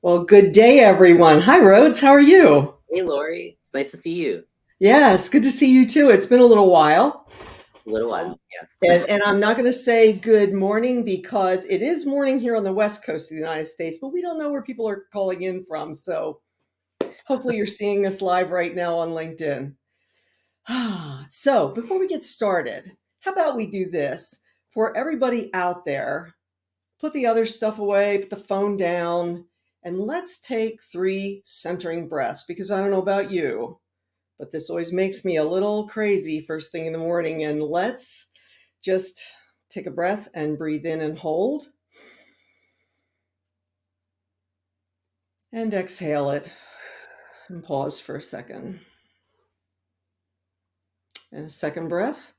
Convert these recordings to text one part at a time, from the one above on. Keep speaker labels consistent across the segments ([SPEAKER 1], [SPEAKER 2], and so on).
[SPEAKER 1] Well, good day, everyone. Hi, Rhodes. How are you?
[SPEAKER 2] Hey, Laurie. It's nice to see you.
[SPEAKER 1] Yes, good to see you too. It's been a little while.
[SPEAKER 2] A little
[SPEAKER 1] Um,
[SPEAKER 2] while, yes.
[SPEAKER 1] and I'm not going to say good morning because it is morning here on the West Coast of the United States, but we don't know where people are calling in from. So hopefully you're seeing us live right now on LinkedIn. So before we get started, how about we do this for everybody out there? Put the other stuff away, put the phone down, and let's take 3 centering breaths because I don't know about you, but this always makes me a little crazy first thing in the morning. And let's just take a breath and breathe in and hold and exhale it and pause for a second. And a second breath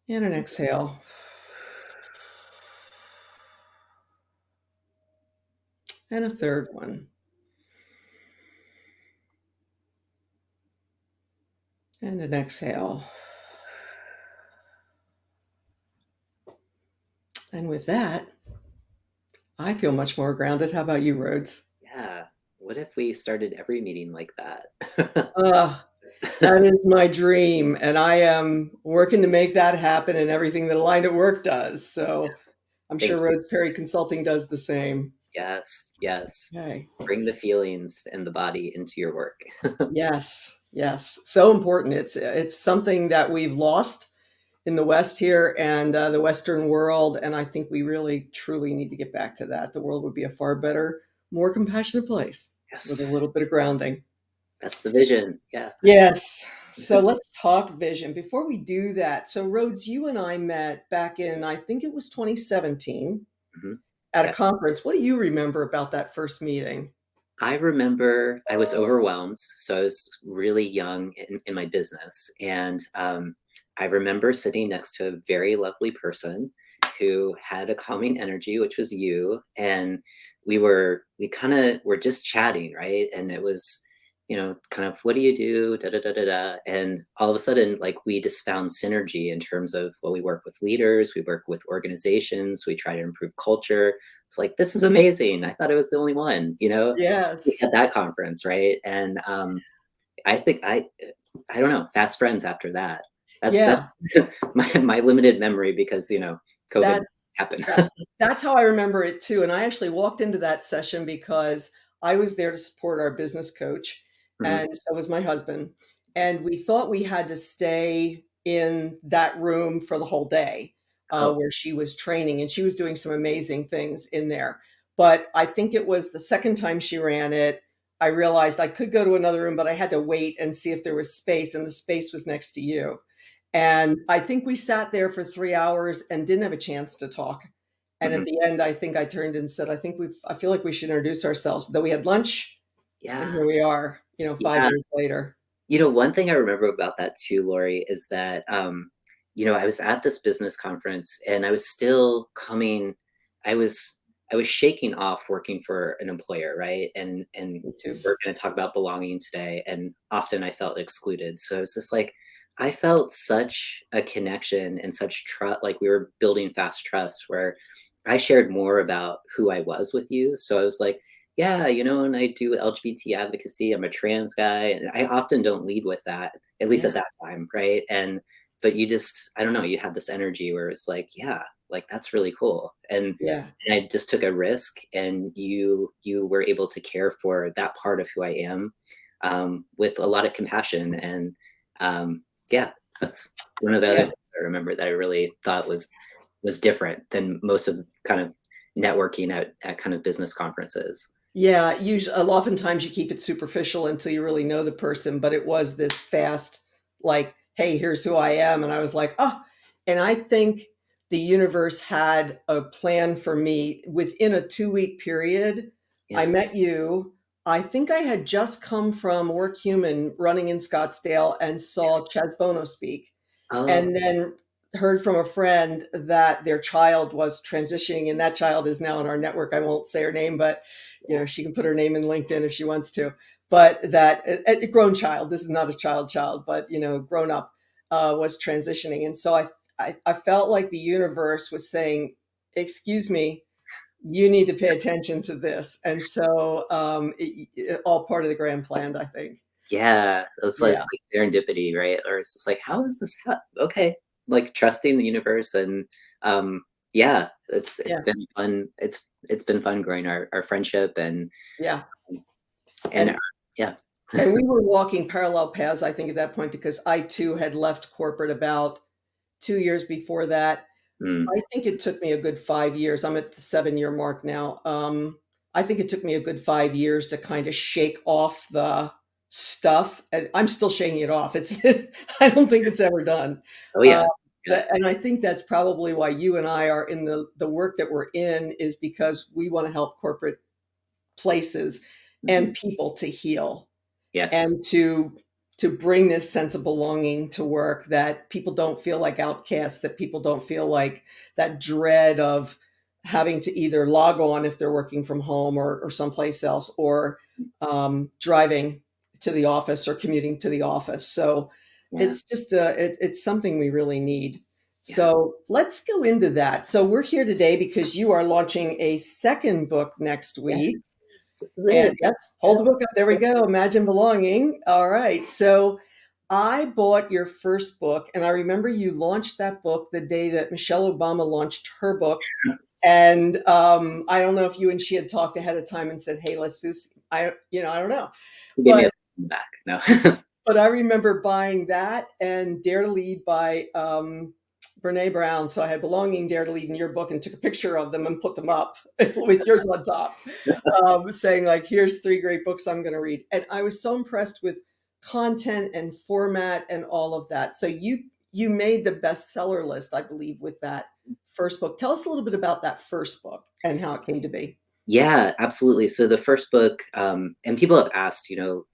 [SPEAKER 1] and an exhale. And a third one. And an exhale. And with that, I feel much more grounded. How about you, Rhodes?
[SPEAKER 2] Yeah. What if we started every meeting like that?
[SPEAKER 1] Uh, that is my dream. And I am working to make that happen and everything that Aligned at Work does. So I'm sure
[SPEAKER 2] Thank you.
[SPEAKER 1] Rhodes Perry Consulting does the same.
[SPEAKER 2] Yes, yes.
[SPEAKER 1] Okay.
[SPEAKER 2] Bring the feelings and the body into your work.
[SPEAKER 1] Yes, yes. So important. It's something that we've lost in the West here and the Western world. And I think we really, truly need to get back to that. The world would be a far better, more compassionate place with a
[SPEAKER 2] Yes,
[SPEAKER 1] little bit of grounding.
[SPEAKER 2] that's the vision. Yeah.
[SPEAKER 1] Yes. So let's talk vision. Before we do that, so Rhodes, you and I met back in, I think it was 2017
[SPEAKER 2] Mhm.
[SPEAKER 1] at a
[SPEAKER 2] Yes.
[SPEAKER 1] conference. What do you remember about that first meeting?
[SPEAKER 2] I remember I was overwhelmed. So I was really young in my business. And I remember sitting next to a very lovely person who had a calming energy, which was you. And we kind of were just chatting, right? And it was, kind of, what do you do? Da da da da da. And all of a sudden, like, we just found synergy in terms of, well, we work with leaders, we work with organizations, we try to improve culture. It's like, this is amazing. I thought I was the only one.
[SPEAKER 1] Yes.
[SPEAKER 2] At that conference, right? And I think I don't know, fast friends after that.
[SPEAKER 1] Yeah.
[SPEAKER 2] That's my limited memory because COVID
[SPEAKER 1] That's
[SPEAKER 2] happened.
[SPEAKER 1] that that's how I remember it too, and I actually walked into that session because I was there to support our business coach,
[SPEAKER 2] Mhm.
[SPEAKER 1] and so was my husband, and we thought we had to stay in that room for the whole day,
[SPEAKER 2] Oh,
[SPEAKER 1] where she was training, and she was doing some amazing things in there. But I think it was the second time she ran it, I realized I could go to another room, but I had to wait and see if there was space, and the space was next to you. And I think we sat there for 3 hours and didn't have a chance to talk. And at
[SPEAKER 2] mhm.
[SPEAKER 1] the end, I think I turned and said, I feel like we should introduce ourselves. Though we had lunch, and
[SPEAKER 2] Yeah,
[SPEAKER 1] here we are, 5
[SPEAKER 2] yeah.
[SPEAKER 1] years later.
[SPEAKER 2] One thing I remember about that too, Lori, is that I was at this business conference and I was still coming. I was I was shaking off working for an employer, right? And
[SPEAKER 1] Me too.
[SPEAKER 2] we're going to talk about belonging today. And often I felt excluded. So it was just like I felt such a connection and such trust. Like we were building fast trust, where I shared more about who I was with you. So I was like, yeah, and I do LGBT advocacy. I'm a trans guy, and I often don't lead with that, at least at
[SPEAKER 1] Yeah.
[SPEAKER 2] that time, right? But you just, I don't know, you had this energy where it's like, yeah, like that's really cool.
[SPEAKER 1] Yeah.
[SPEAKER 2] And I just took a risk, and you were able to care for that part of who I am, with a lot of compassion. And yeah, that's one of the other
[SPEAKER 1] Yeah.
[SPEAKER 2] things I remember that I really thought was different than most of kind of networking at kind of business conferences.
[SPEAKER 1] Yeah. Usually, oftentimes you keep it superficial until you really know the person, but it was this fast, like, hey, here's who I am. And I was like, oh, and I think the universe had a plan for me within a 2-week period. I
[SPEAKER 2] Yeah.
[SPEAKER 1] met you. I think I had just come from Work Human running in Scottsdale and saw Chaz Bono speak,
[SPEAKER 2] Oh,
[SPEAKER 1] and then heard from a friend that their child was transitioning, and that child is now in our network. I won't say her name, but
[SPEAKER 2] yeah.
[SPEAKER 1] she can put her name in LinkedIn if she wants to. But that a grown child, this is not a child, but grown up, was transitioning, and so I felt like the universe was saying, excuse me, you need to pay attention to this. And so all part of the grand plan, I think.
[SPEAKER 2] Yeah, it's
[SPEAKER 1] Yeah,
[SPEAKER 2] like serendipity, right? Or it's just like, how is this okay, like trusting the universe and um yeah, it's
[SPEAKER 1] yeah,
[SPEAKER 2] been fun. It's been fun growing our friendship
[SPEAKER 1] yeah.
[SPEAKER 2] and
[SPEAKER 1] And
[SPEAKER 2] yeah.
[SPEAKER 1] and we were walking parallel paths, I think, at that point, because I too had left corporate about 2 years before that.
[SPEAKER 2] Mm,
[SPEAKER 1] I think it took me a good 5 years. I'm at the 7 year mark now. I think it took me a good 5 years to kind of shake off the stuff, and I'm still shaking it off. I don't think it's ever done.
[SPEAKER 2] oh
[SPEAKER 1] Uh,
[SPEAKER 2] yeah. Yeah.
[SPEAKER 1] and I think that's probably why you and I are in the work that we're in, is because we want to help corporate places
[SPEAKER 2] Mhm.
[SPEAKER 1] and people to heal
[SPEAKER 2] Yes.
[SPEAKER 1] and to bring this sense of belonging to work, that people don't feel like outcasts, that people don't feel like that dread of having to either log on if they're working from home or someplace else, or driving to the office or commuting to the office. So
[SPEAKER 2] Yeah.
[SPEAKER 1] it's just it's something we really need.
[SPEAKER 2] Yeah.
[SPEAKER 1] So let's go into that. So we're here today because you are launching a second book next
[SPEAKER 2] Yeah.
[SPEAKER 1] week.
[SPEAKER 2] This is
[SPEAKER 1] And
[SPEAKER 2] it.
[SPEAKER 1] that's
[SPEAKER 2] Yeah.
[SPEAKER 1] hold the book up. There we go. Imagine belonging. All right. So I bought your first book, and I remember you launched that book the day that Michelle Obama launched her book. And I don't know if you and she had talked ahead of time and said, "Hey, let's do this." I don't know,
[SPEAKER 2] He gave me a
[SPEAKER 1] but
[SPEAKER 2] back. No.
[SPEAKER 1] I remember buying that and Dare to Lead by Brene Brown. So I had Belonging, Dare to Lead in your book, and took a picture of them and put them up with yours on top, saying like, "Here's three great books I'm going to read." And I was so impressed with content and format and all of that. So you made the bestseller list, I believe, with that first book. Tell us a little bit about that first book and how it came to be.
[SPEAKER 2] Yeah, absolutely. So the first book, and people have asked, you're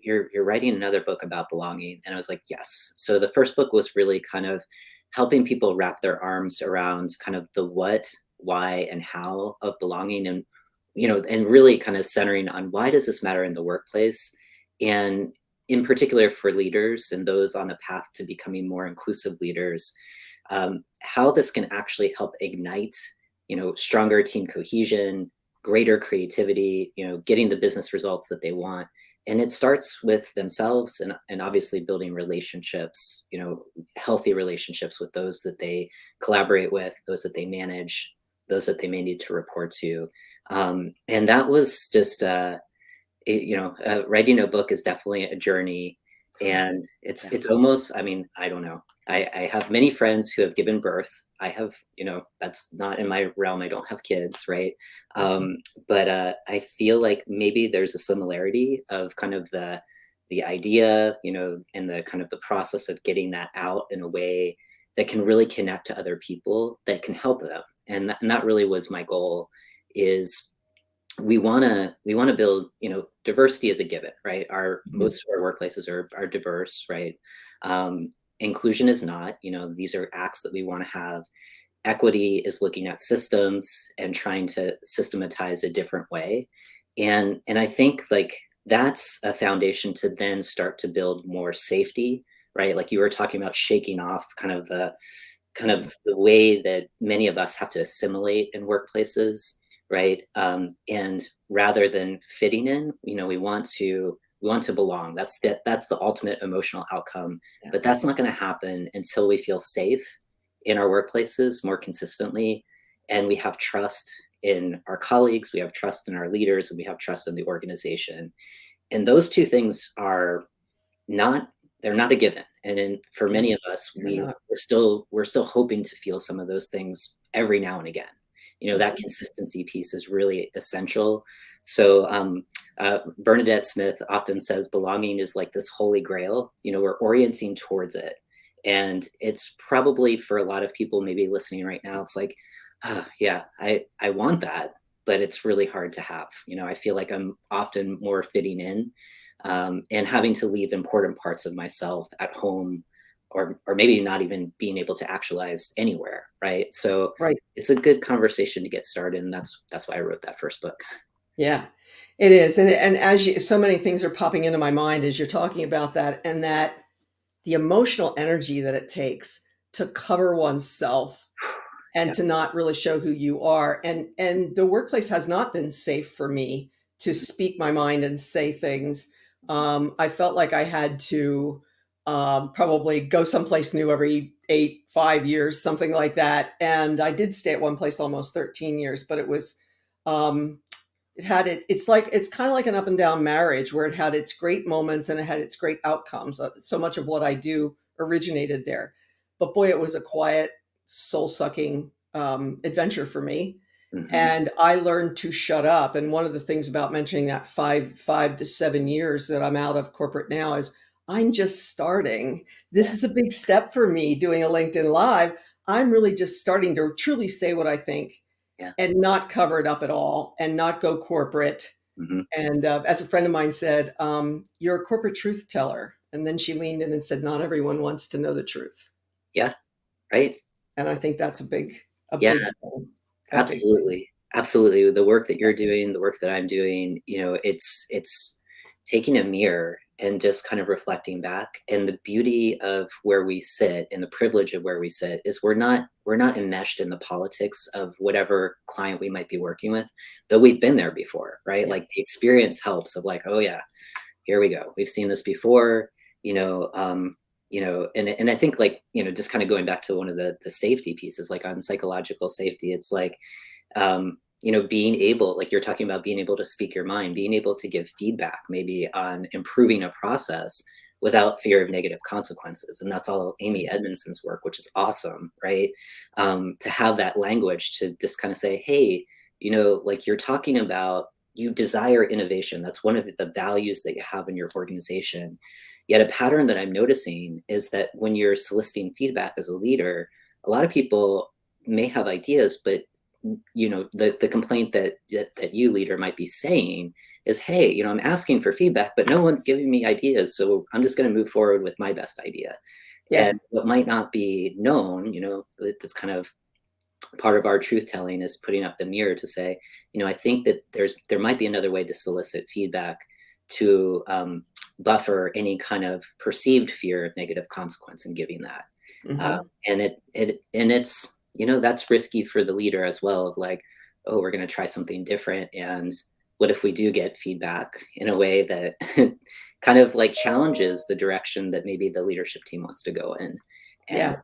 [SPEAKER 2] writing another book about belonging, and I was like, yes. So the first book was really kind of helping people wrap their arms around kind of the what, why, and how of belonging, and and really kind of centering on why does this matter in the workplace, and in particular for leaders and those on the path to becoming more inclusive leaders, how this can actually help ignite, stronger team cohesion, greater creativity, getting the business results that they want. And it starts with themselves and obviously building relationships, healthy relationships with those that they collaborate with, those that they manage, those that they may need to report to. And that was just, writing a book is definitely a journey, and
[SPEAKER 1] Yeah.
[SPEAKER 2] it's almost, I mean, I don't know. I have many friends who have given birth. I have, that's not in my realm. I don't have kids, right? Um, but I feel like maybe there's a similarity of kind of the idea, and the kind of the process of getting that out in a way that can really connect to other people, that can help them. And that really was my goal. Is we want to build, diversity is a given, right? Our
[SPEAKER 1] Mhm.
[SPEAKER 2] Most of our workplaces are diverse, right? Inclusion is not. These are acts that we want to have. Equity is looking at systems and trying to systematize a different way, and I think like that's a foundation to then start to build more safety, right? Like you were talking about shaking off kind of the way that many of us have to assimilate in workplaces, right? And rather than fitting in, we want to belong. That's the ultimate emotional outcome.
[SPEAKER 1] Yeah.
[SPEAKER 2] But that's not going to happen until we feel safe in our workplaces more consistently, and we have trust in our colleagues, we have trust in our leaders, and we have trust in the organization. And those two things are not they're not a given. For
[SPEAKER 1] Yeah.
[SPEAKER 2] many of us,
[SPEAKER 1] You're not.
[SPEAKER 2] we're still hoping to feel some of those things every now and again. That
[SPEAKER 1] Mhm.
[SPEAKER 2] consistency piece is really essential. So Bernadette Smith often says belonging is like this holy grail. We're orienting towards it, and it's probably for a lot of people maybe listening right now. It's like, yeah, I want that, but it's really hard to have. I feel like I'm often more fitting in, and having to leave important parts of myself at home, or maybe not even being able to actualize anywhere, right? So
[SPEAKER 1] Right.
[SPEAKER 2] it's a good conversation to get started, and that's why I wrote that first book.
[SPEAKER 1] Yeah, it is. And as so many things are popping into my mind as you're talking about that, and the emotional energy that it takes to cover oneself and
[SPEAKER 2] Yeah.
[SPEAKER 1] to not really show who you are. And the workplace has not been safe for me to speak my mind and say things. I felt like I had to probably go someplace new every 5 years, something like that. And I did stay at one place almost 13 years, but it was um, it's kind of like an up and down marriage where it had its great moments and it had its great outcomes. So much of what I do originated there, but boy, it was a quiet, soul sucking adventure for me.
[SPEAKER 2] Hmm.
[SPEAKER 1] And I learned to shut up. And one of the things about mentioning that 5 to 7 years that I'm out of corporate now is I'm just starting. This
[SPEAKER 2] Yeah.
[SPEAKER 1] is a big step for me doing a LinkedIn Live. I'm really just starting to truly say what I think
[SPEAKER 2] Yeah.
[SPEAKER 1] and not cover it up at all and not go corporate.
[SPEAKER 2] Hmm.
[SPEAKER 1] And as a friend of mine said, you're a corporate truth teller. And then she leaned in and said, not everyone wants to know the truth.
[SPEAKER 2] Yeah. Right.
[SPEAKER 1] And I think that's a
[SPEAKER 2] Yeah.
[SPEAKER 1] big thing, a big thing.
[SPEAKER 2] Absolutely. Absolutely. The work that you're doing, the work that I'm doing, it's taking a mirror and just kind of reflecting back. And the beauty of where we sit and the privilege of where we sit is we're not enmeshed in the politics of whatever client we might be working with, though we've been there before, right?
[SPEAKER 1] Yeah.
[SPEAKER 2] Like the experience helps of like, oh yeah, here we go. We've seen this before, and I think like, just kind of going back to one of the safety pieces, like on psychological safety, it's like, being able, like you're talking about being able to speak your mind, being able to give feedback, maybe on improving a process without fear of negative consequences. And that's all Amy Edmondson's work, which is awesome, right? To have that language to just kind of say, hey, like you're talking about, you desire innovation. That's one of the values that you have in your organization. Yet a pattern that I'm noticing is that when you're soliciting feedback as a leader, a lot of people may have ideas, but the complaint that you leader might be saying is, hey, I'm asking for feedback, but no one's giving me ideas, so I'm just going to move forward with my best idea.
[SPEAKER 1] Yeah.
[SPEAKER 2] And what might not be known, that's kind of part of our truth telling, is putting up the mirror to say, I think that there might be another way to solicit feedback to buffer any kind of perceived fear of negative consequence in giving that. uh,
[SPEAKER 1] Hmm.
[SPEAKER 2] and it's that's risky for the leader as well, of like, oh, we're going to try something different, and what if we do get feedback in a way that kind of like challenges the direction that maybe the leadership team wants to go in. and
[SPEAKER 1] Yeah.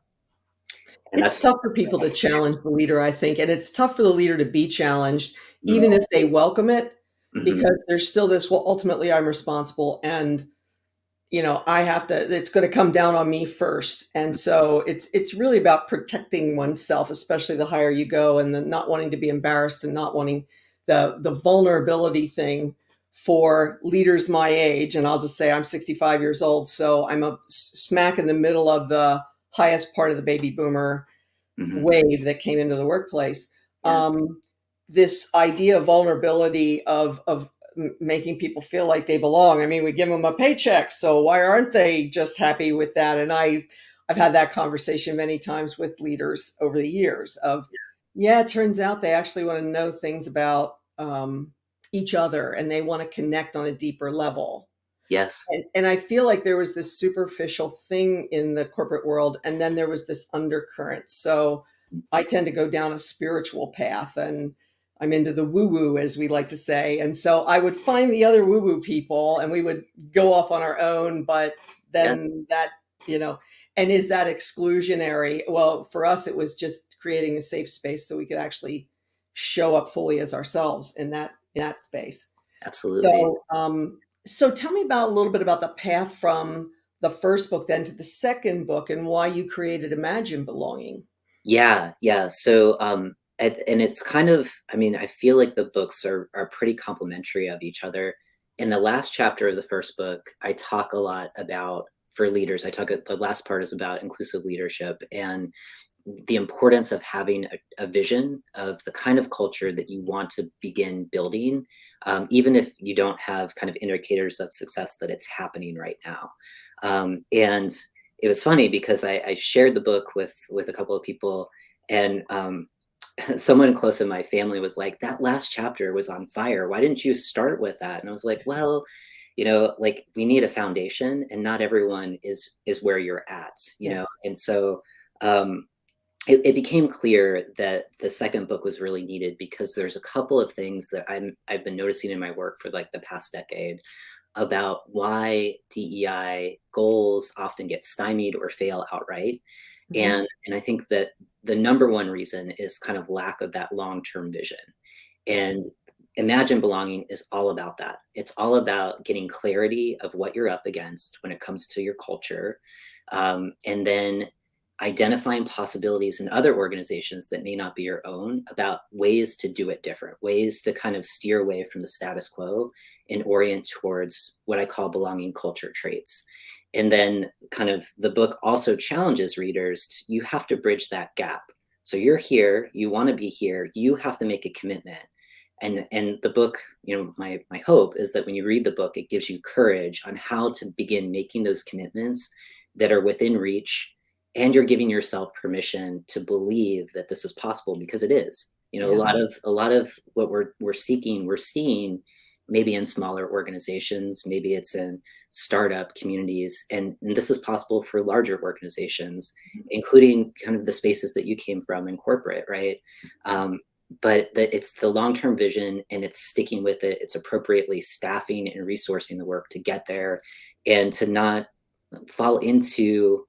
[SPEAKER 2] and
[SPEAKER 1] It's
[SPEAKER 2] that's
[SPEAKER 1] tough for people to challenge the leader, I think. And it's tough for the leader to be challenged,
[SPEAKER 2] mm,
[SPEAKER 1] even if they welcome it,
[SPEAKER 2] mhm,
[SPEAKER 1] because there's still this, well, ultimately I'm responsible. And I have to, it's going to come down on me first. And so it's really about protecting oneself, especially the higher you go, and then not wanting to be embarrassed and not wanting the vulnerability thing for leaders my age. And I'll just say I'm 65 years old, so I'm a smack in the middle of the highest part of the baby boomer
[SPEAKER 2] mhm,
[SPEAKER 1] wave that came into the workplace.
[SPEAKER 2] yeah,
[SPEAKER 1] Um, this idea of vulnerability of making people feel like they belong. I mean, we give them a paycheck, so why aren't they just happy with that? And I've had that conversation many times with leaders over the years of, yeah, it turns out they actually want to know things about each other and they want to connect on a deeper level.
[SPEAKER 2] yes,
[SPEAKER 1] And I feel like there was this superficial thing in the corporate world, and then there was this undercurrent. So I tend to go down a spiritual path, and I'm into the woo woo, as we like to say. And so I would find the other woo woo people, and we would go off on our own. But
[SPEAKER 2] yeah,
[SPEAKER 1] then that, you know, and is that exclusionary? Well, for us, it was just creating a safe space so we could actually show up fully as ourselves in that space.
[SPEAKER 2] absolutely.
[SPEAKER 1] So tell me about a little bit about the path from the first book then to the second book and why you created Imagine Belonging.
[SPEAKER 2] Yeah, yeah. So, and it's kind of, I mean, I feel like the books are pretty complementary of each other. In the last chapter of the first book, I talk a lot about, for leaders. The last part is about inclusive leadership and the importance of having a vision of the kind of culture that you want to begin building, even if you don't have kind of indicators of success that it's happening right now. And it was funny because I shared the book with a couple of people, and someone close in my family was like, "That last chapter was on fire. Why didn't you start with that?" And I was like, "Well, like we need a foundation, and not everyone is where you're at,
[SPEAKER 1] Yeah.
[SPEAKER 2] and so." Um, it became clear that the second book was really needed because there's a couple of things that I've been noticing in my work for like the past decade about why DEI goals often get stymied or fail outright.
[SPEAKER 1] Mhm.
[SPEAKER 2] And I think that the number one reason is kind of lack of that long-term vision. And Imagine Belonging is all about that. It's all about getting clarity of what you're up against when it comes to your culture, and then identifying possibilities in other organizations that may not be your own about ways to do it different, ways to kind of steer away from the status quo and orient towards what I call belonging culture traits. And then kind of the book also challenges readers, you have to bridge that gap. So you're here, you want to be here, you have to make a commitment. And the book, my hope is that when you read the book, it gives you courage on how to begin making those commitments that are within reach, and you're giving yourself permission to believe that this is possible, because it is.
[SPEAKER 1] Yeah.
[SPEAKER 2] A lot of what we're seeking, we're seeing maybe in smaller organizations, maybe it's in startup communities, and this is possible for larger organizations, including kind of the spaces that you came from in corporate, right? But that it's the long-term vision, and it's sticking with it. It's appropriately staffing and resourcing the work to get there, and to not fall into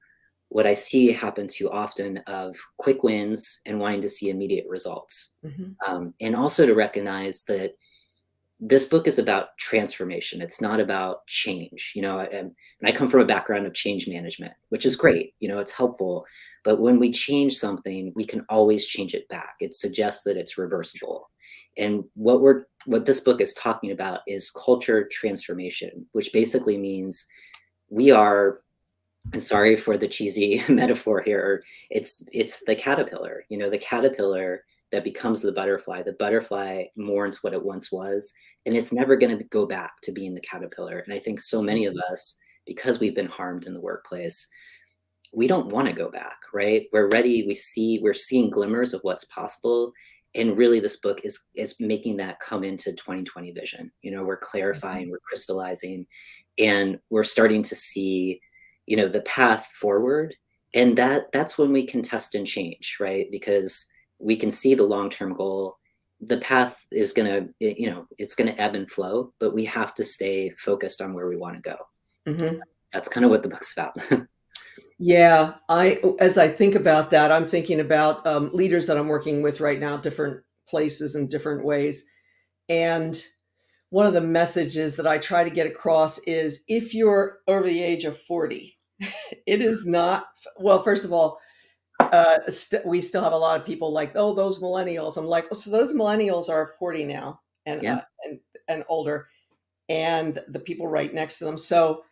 [SPEAKER 2] what I see happen too often of quick wins and wanting to see immediate results.
[SPEAKER 1] Mhm.
[SPEAKER 2] And also to recognize that this book is about transformation. It's not about change. And I come from a background of change management, which is great. It's helpful. But when we change something, we can always change it back. It suggests that it's reversible. And what this book is talking about is culture transformation, which basically means we are, and sorry for the cheesy metaphor here, it's the caterpillar, the caterpillar that becomes the butterfly. The butterfly mourns what it once was, and it's never going to go back to being the caterpillar. And I think so many of us, because we've been harmed in the workplace, we don't want to go back, right? We're ready. We're seeing glimmers of what's possible. And really this book is making that come into 2020 vision. We're clarifying, we're crystallizing, and we're starting to see, the path forward. And that's when we can test and change, right? Because we can see the long-term goal. The path is gonna, it's gonna ebb and flow, but we have to stay focused on where we want to go.
[SPEAKER 1] Mhm.
[SPEAKER 2] That's kind of what the book's about.
[SPEAKER 1] Yeah, as I think about that, I'm thinking about leaders that I'm working with right now, different places and different ways. And one of the messages that I try to get across is if you're over the age of 40, it is not, well, first of all, we still have a lot of people like, oh, those millennials. I'm like, oh, so those millennials are 40 now and,
[SPEAKER 2] Yeah.
[SPEAKER 1] and older, and the people right next to them. So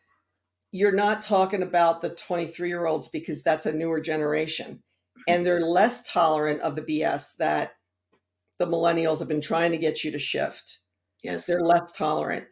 [SPEAKER 1] you're not talking about the 23-year-olds because that's a newer generation. And they're less tolerant of the BS that the millennials have been trying to get you to shift.
[SPEAKER 2] Yes.
[SPEAKER 1] They're less tolerant.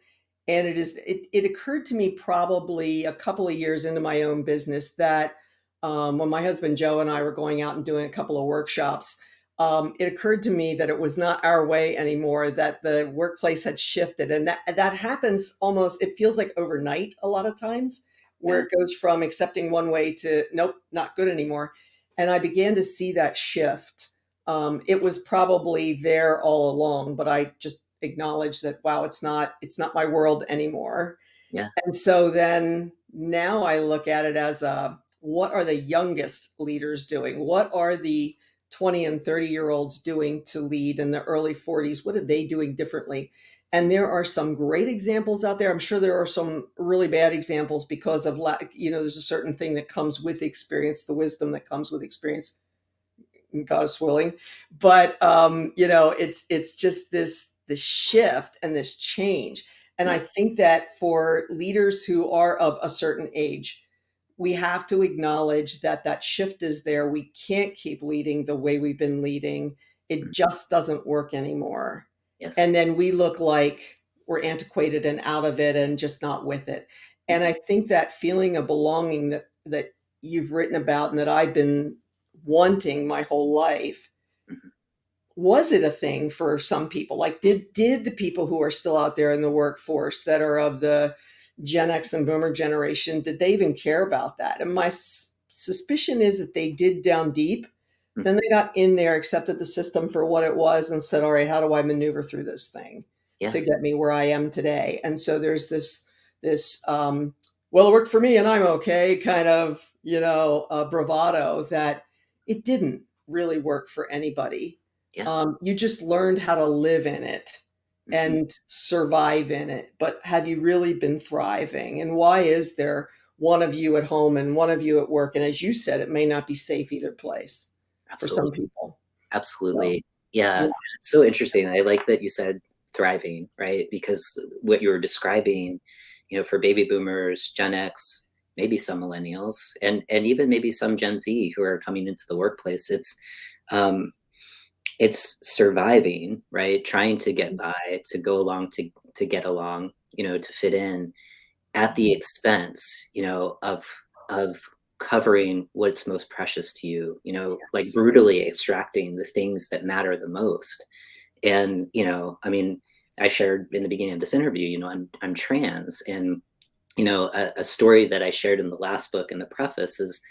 [SPEAKER 1] And it occurred to me probably a couple of years into my own business that when my husband Joe and I were going out and doing a couple of workshops, it occurred to me that it was not our way anymore, that the workplace had shifted. And that happens almost, it feels like overnight a lot of times, where
[SPEAKER 2] Yeah.
[SPEAKER 1] it goes from accepting one way to nope, not good anymore. And I began to see that shift. It was probably there all along, but I just acknowledge that, wow, it's not my world anymore.
[SPEAKER 2] Yeah.
[SPEAKER 1] And so then now I look at it as what are the youngest leaders doing? What are the 20 and 30-year-olds doing to lead in the early 40s? What are they doing differently? And there are some great examples out there. I'm sure there are some really bad examples because of there's a certain thing that comes with experience, the wisdom that comes with experience, God is willing. But it's just this shift and this change. And
[SPEAKER 2] Yeah.
[SPEAKER 1] I think that for leaders who are of a certain age, we have to acknowledge that that shift is there. We can't keep leading the way we've been leading. It
[SPEAKER 2] Mhm.
[SPEAKER 1] just doesn't work anymore.
[SPEAKER 2] Yes.
[SPEAKER 1] And then we look like we're antiquated and out of it and just not with it. And
[SPEAKER 2] Mhm.
[SPEAKER 1] I think that feeling of belonging that you've written about and that I've been wanting my whole life,
[SPEAKER 2] Mhm.
[SPEAKER 1] was it a thing for some people? Like did the people who are still out there in the workforce that are of the Gen X and Boomer generation, did they even care about that? And my suspicion is that they did down deep, Then they got in there, accepted the system for what it was, and said, all right, how do I maneuver through this thing
[SPEAKER 2] Yeah,
[SPEAKER 1] to get me where I am today? And so there's this well, it worked for me and I'm okay kind of, bravado that it didn't really work for anybody.
[SPEAKER 2] yeah.
[SPEAKER 1] You just learned how to live in it
[SPEAKER 2] Mhm.
[SPEAKER 1] and survive in it. But have you really been thriving? And why is there one of you at home and one of you at work? And as you said, it may not be safe either place for some
[SPEAKER 2] Absolutely.
[SPEAKER 1] people. So,
[SPEAKER 2] Absolutely. Yeah.
[SPEAKER 1] yeah.
[SPEAKER 2] It's so interesting. I like that you said thriving, right? Because what you were describing, for baby boomers, Gen X, maybe some millennials, and even maybe some Gen Z who are coming into the workplace, um, it's surviving, right? Trying to get by, to go along, to get along, to fit in at the expense, of covering what's most precious to you, like
[SPEAKER 1] Yes.
[SPEAKER 2] brutally extracting the things that matter the most. And, I mean, I shared in the beginning of this interview, I'm trans, and a story that I shared in the last book in the preface is,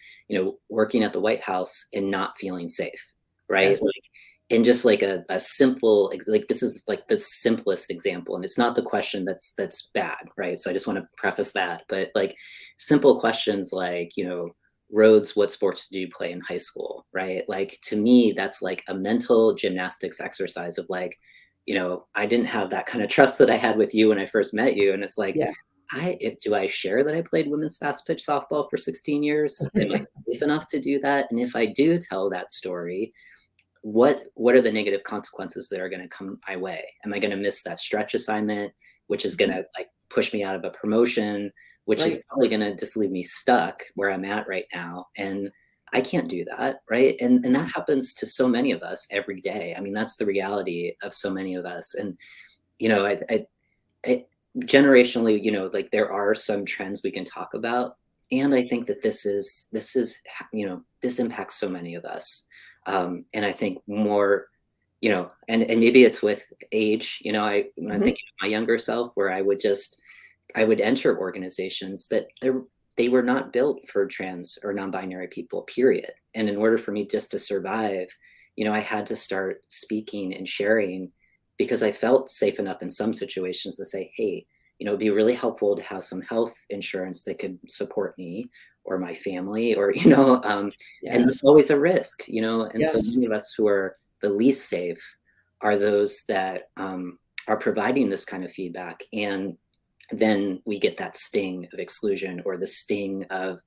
[SPEAKER 2] working at the White House and not feeling safe, right?
[SPEAKER 1] Yes.
[SPEAKER 2] Like, and just like a simple, like this is like the simplest example, and it's not the question that's bad, right? So I just want to preface that, but like simple questions like, Rhodes, what sports did you play in high school, right? Like to me, that's like a mental gymnastics exercise of like, I didn't have that kind of trust that I had with you when I first met you, and it's like,
[SPEAKER 1] Yeah.
[SPEAKER 2] do I share that I played women's fast pitch softball for 16 years? Am I safe enough to do that? And if I do tell that story, what are the negative consequences that are going to come my way? Am I going to miss that stretch assignment, which is going to like push me out of a promotion, which is
[SPEAKER 1] Right.
[SPEAKER 2] probably going to just leave me stuck where I'm at right now? And I can't do that, right? And that happens to so many of us every day. I mean, that's the reality of so many of us. And you know, I generationally, like there are some trends we can talk about, and I think that this is this impacts so many of us, and I think more, and maybe it's with age. When I'm
[SPEAKER 1] Mhm.
[SPEAKER 2] thinking of my younger self, where I would enter organizations that they were not built for trans or non-binary people, period. And in order for me just to survive, I had to start speaking and sharing because I felt safe enough in some situations to say, hey, it'd be really helpful to have some health insurance that could support me or my family, or, and
[SPEAKER 1] Yes.
[SPEAKER 2] it's always a risk, and so
[SPEAKER 1] Yes.
[SPEAKER 2] many of us who are the least safe are those that are providing this kind of feedback. And then we get that sting of exclusion or the sting of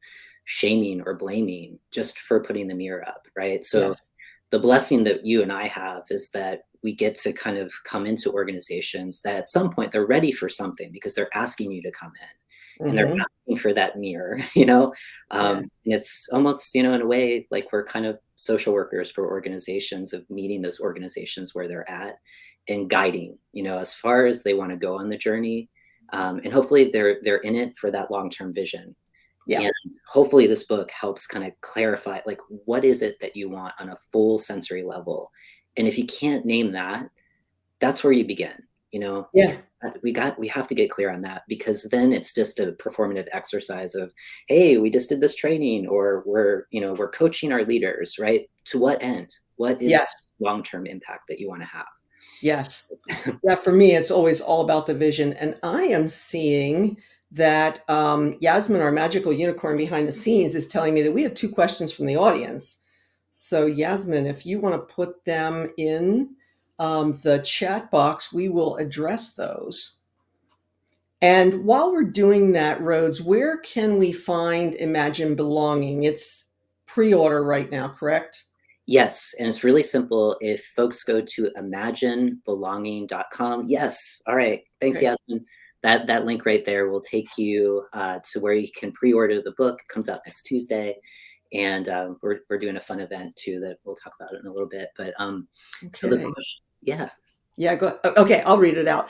[SPEAKER 2] shaming or blaming just for putting the mirror up, right? So
[SPEAKER 1] Yes.
[SPEAKER 2] the blessing that you and I have is that we get to kind of come into organizations that at some point they're ready for something because they're asking you to come in and they're
[SPEAKER 1] Mhm.
[SPEAKER 2] asking for that mirror,
[SPEAKER 1] Yes.
[SPEAKER 2] and it's almost, in a way, like we're kind of social workers for organizations of meeting those organizations where they're at and guiding, as far as they want to go on the journey. And hopefully they're in it for that long-term vision.
[SPEAKER 1] Yeah.
[SPEAKER 2] And hopefully this book helps kind of clarify, like, what is it that you want on a full sensory level? And if you can't name that, that's where you begin,
[SPEAKER 1] Yeah.
[SPEAKER 2] because we have to get clear on that, because then it's just a performative exercise of, hey, we just did this training, or we're coaching our leaders, right? To what end? What is
[SPEAKER 1] Yes.
[SPEAKER 2] long-term impact that you want to have?
[SPEAKER 1] Yes. Yeah, for me, it's always all about the vision. And I am seeing that Yasmin, our magical unicorn behind the scenes, is telling me that we have two questions from the audience. So, Yasmin, if you want to put them in the chat box, we will address those. And while we're doing that, Rhodes, where can we find Imagine Belonging? It's pre order right now, correct?
[SPEAKER 2] Yes, and it's really simple. If folks go to imaginebelonging.com, yes. All right. Thanks,
[SPEAKER 1] Okay.
[SPEAKER 2] Yasmin. That link right there will take you to where you can pre-order the book. It comes out next Tuesday, and we're doing a fun event too that we'll talk about it in a little bit. But so the
[SPEAKER 1] Okay.
[SPEAKER 2] question, yeah.
[SPEAKER 1] Yeah, okay, I'll read it out.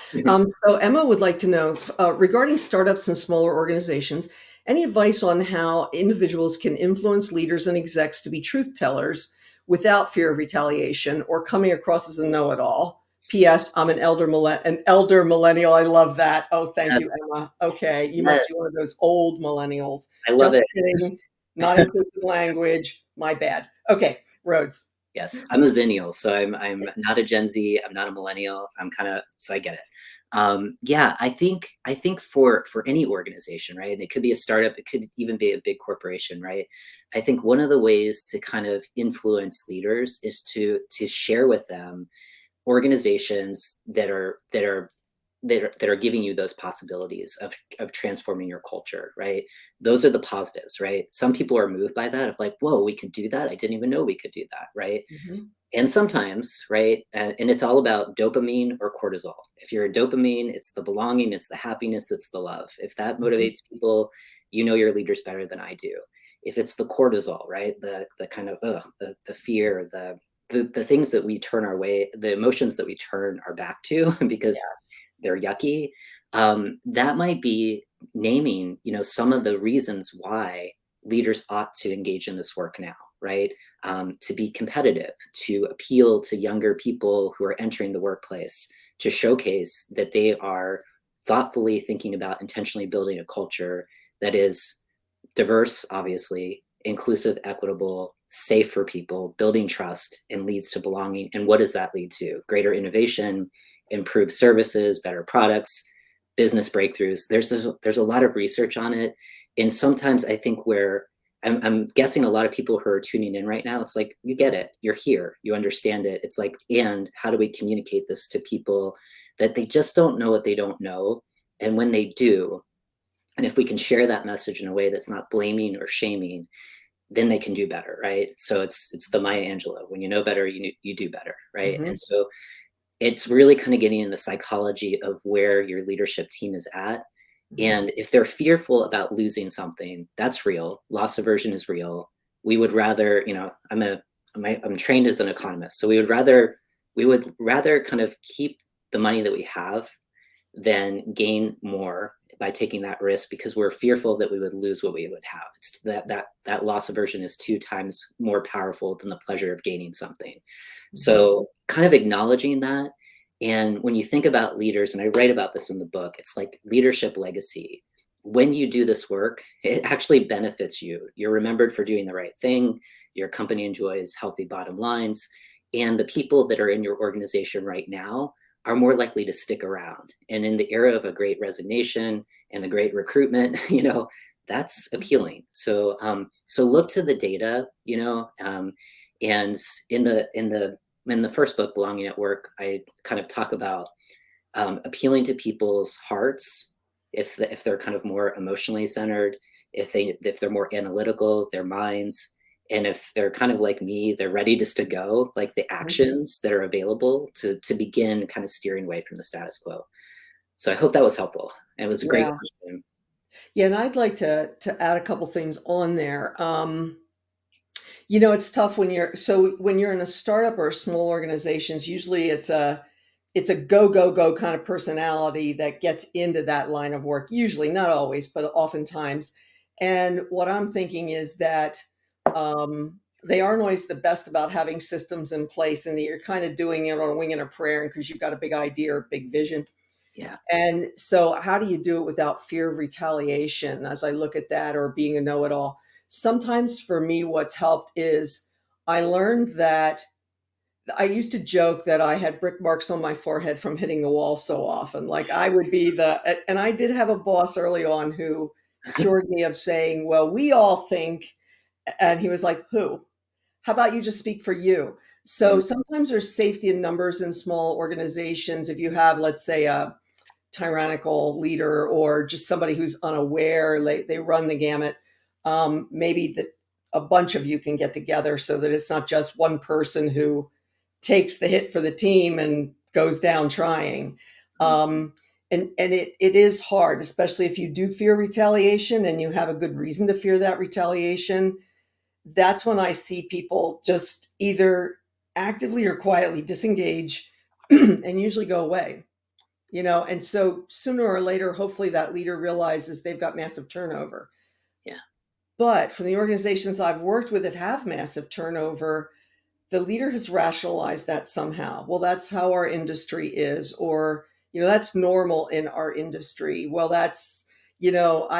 [SPEAKER 1] So Emma would like to know, regarding startups and smaller organizations, any advice on how individuals can influence leaders and execs to be truth tellers without fear of retaliation or coming across as a know-it-all? P.S. I'm an elder millennial. I love that. Oh, thank you,
[SPEAKER 2] Yes,
[SPEAKER 1] Emma. Okay, you must be one
[SPEAKER 2] yes,
[SPEAKER 1] of those old millennials.
[SPEAKER 2] I love
[SPEAKER 1] Just
[SPEAKER 2] it.
[SPEAKER 1] kidding. Not inclusive language. My bad. Okay, Rhodes.
[SPEAKER 2] Yes, I'm a Zennial, so I'm not a Gen Z. I'm not a millennial. I'm kind of so I get it. Yeah, I think for any organization, right? And it could be a startup, it could even be a big corporation, right? I think one of the ways to kind of influence leaders is to share with them organizations that are giving you those possibilities of transforming your culture, right? Those are the positives, right? Some people are moved by that of like, whoa, we could do that. I didn't even know we could do that, right?
[SPEAKER 1] Mhm.
[SPEAKER 2] And sometimes, right? And it's all about dopamine or cortisol. If you're a dopamine, it's the belonging, it's the happiness, it's the love. If that
[SPEAKER 1] Mhm.
[SPEAKER 2] motivates people, you know your leaders better than I do. If it's the cortisol, right? The kind of the fear, the things that we turn our way, the emotions that we turn our back to because
[SPEAKER 1] Yes.
[SPEAKER 2] they're yucky. That might be naming, some of the reasons why leaders ought to engage in this work now, right? To be competitive, to appeal to younger people who are entering the workplace, to showcase that they are thoughtfully thinking about intentionally building a culture that is diverse, obviously, inclusive, equitable, safe for people, building trust, and leads to belonging. And what does that lead to? Greater innovation, improved services, better products, business breakthroughs. There's a lot of research on it, and sometimes I think where I'm guessing a lot of people who are tuning in right now, it's like you get it, you're here, you understand it. It's like, and how do we communicate this to people that they just don't know what they don't know, and when they do, and if we can share that message in a way that's not blaming or shaming, then they can do better, right? So it's the Maya Angelou: when you know better, you do better, right? And
[SPEAKER 1] Mhm.
[SPEAKER 2] so it's really kind of getting in the psychology of where your leadership team is at.
[SPEAKER 1] Mhm.
[SPEAKER 2] And if they're fearful about losing something, that's real. Loss aversion is real. We would rather, I'm trained as an economist, so we would rather kind of keep the money that we have than gain more by taking that risk because we're fearful that we would lose what we would have. It's that loss aversion is 2 times more powerful than the pleasure of gaining something.
[SPEAKER 1] Mhm.
[SPEAKER 2] So kind of acknowledging that. And when you think about leaders, and I write about this in the book, it's like leadership legacy. When you do this work, it actually benefits you. You're remembered for doing the right thing. Your company enjoys healthy bottom lines. And the people that are in your organization right now are more likely to stick around. And in the era of a great resignation and the great recruitment, that's appealing. So look to the data, and in the first book, Belonging at Work, I kind of talk about appealing to people's hearts if they're kind of more emotionally centered, if they're more analytical, their minds, and if they're kind of like me, they're ready just to go, like the
[SPEAKER 1] Mhm.
[SPEAKER 2] actions that are available to begin kind of steering away from the status quo. So I hope that was helpful. It was a great
[SPEAKER 1] Yeah.
[SPEAKER 2] question.
[SPEAKER 1] Yeah, and I'd like to add a couple things on there. It's tough when you're in a startup or small organizations, usually it's a go, go, go kind of personality that gets into that line of work. Usually, not always, but oftentimes. And what I'm thinking is that they aren't always the best about having systems in place and that you're kind of doing it on a wing and a prayer because you've got a big idea or big vision.
[SPEAKER 2] Yeah.
[SPEAKER 1] And so, how do you do it without fear of retaliation as I look at that or being a know it all? Sometimes for me, what's helped is I learned that I used to joke that I had brick marks on my forehead from hitting the wall so often. Like I would be and I did have a boss early on who cured me of saying, well, we all think, and he was like, who? How about you just speak for you? So
[SPEAKER 2] Mm,
[SPEAKER 1] sometimes there's safety in numbers in small organizations. If you have, let's say, a tyrannical leader or just somebody who's unaware, they run the gamut. Maybe that a bunch of you can get together so that it's not just one person who takes the hit for the team and goes down trying.
[SPEAKER 2] mm,
[SPEAKER 1] Um, and it is hard, especially if you do fear retaliation and you have a good reason to fear that retaliation. That's when I see people just either actively or quietly disengage and usually go away. And so sooner or later, hopefully that leader realizes they've got massive turnover.
[SPEAKER 2] yeah.
[SPEAKER 1] But from the organizations I've worked with that have massive turnover, the leader has rationalized that somehow. Well, that's how our industry is, or, that's normal in our industry. Well, that's, I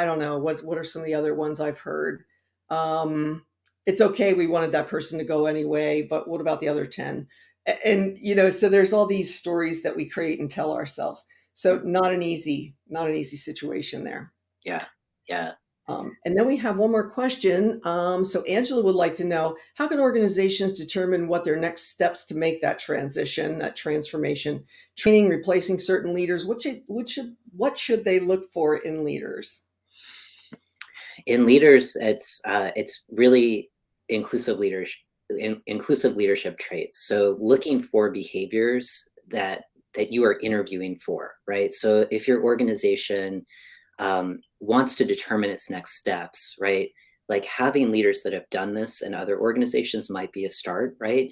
[SPEAKER 1] don't know, what are some of the other ones I've heard? Um, it's okay, we wanted that person to go anyway, but what about the other 10? And so there's all these stories that we create and tell ourselves. So not an easy situation there.
[SPEAKER 2] Yeah. Yeah.
[SPEAKER 1] And then we have one more question. So Angela would like to know, how can organizations determine what their next steps to make that transition, that transformation, training, replacing certain leaders? What should they look for in leaders?
[SPEAKER 2] In leaders, it's really inclusive leadership, inclusive leadership traits. So looking for behaviors that you are interviewing for, right? So if your organization wants to determine its next steps, right? Like having leaders that have done this in other organizations might be a start, right?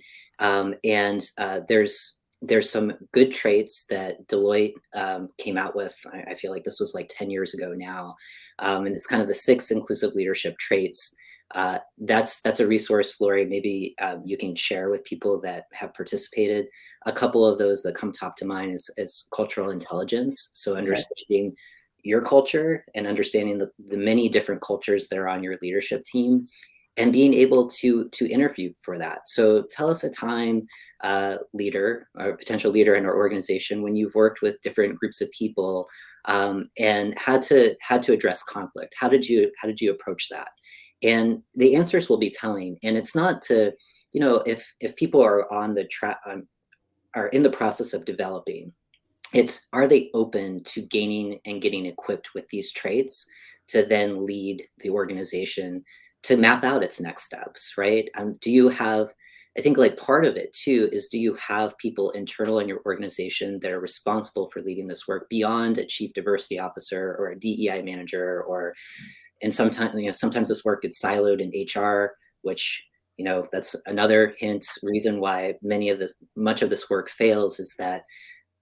[SPEAKER 2] There's some good traits that Deloitte came out with. I feel like this was like 10 years ago now, and it's kind of the 6 inclusive leadership traits. That's a resource, Laurie. Maybe you can share with people that have participated. A couple of those that come top to mind is cultural intelligence. So understanding your culture and understanding the many different cultures that are on your leadership team, and being able to interview for that. So tell us a time, leader or potential leader in our organization, when you've worked with different groups of people and had to address conflict. How did you approach that? And the answers will be telling. And it's not to, if people are on the track, are in the process of developing, it's, are they open to gaining and getting equipped with these traits to then lead the organization to map out its next steps, right? Do you have, I think like part of it too is, do you have people internal in your organization that are responsible for leading this work beyond a chief diversity officer or a DEI manager, or, and sometimes this work gets siloed in HR, which, that's another reason why much of this work fails, is that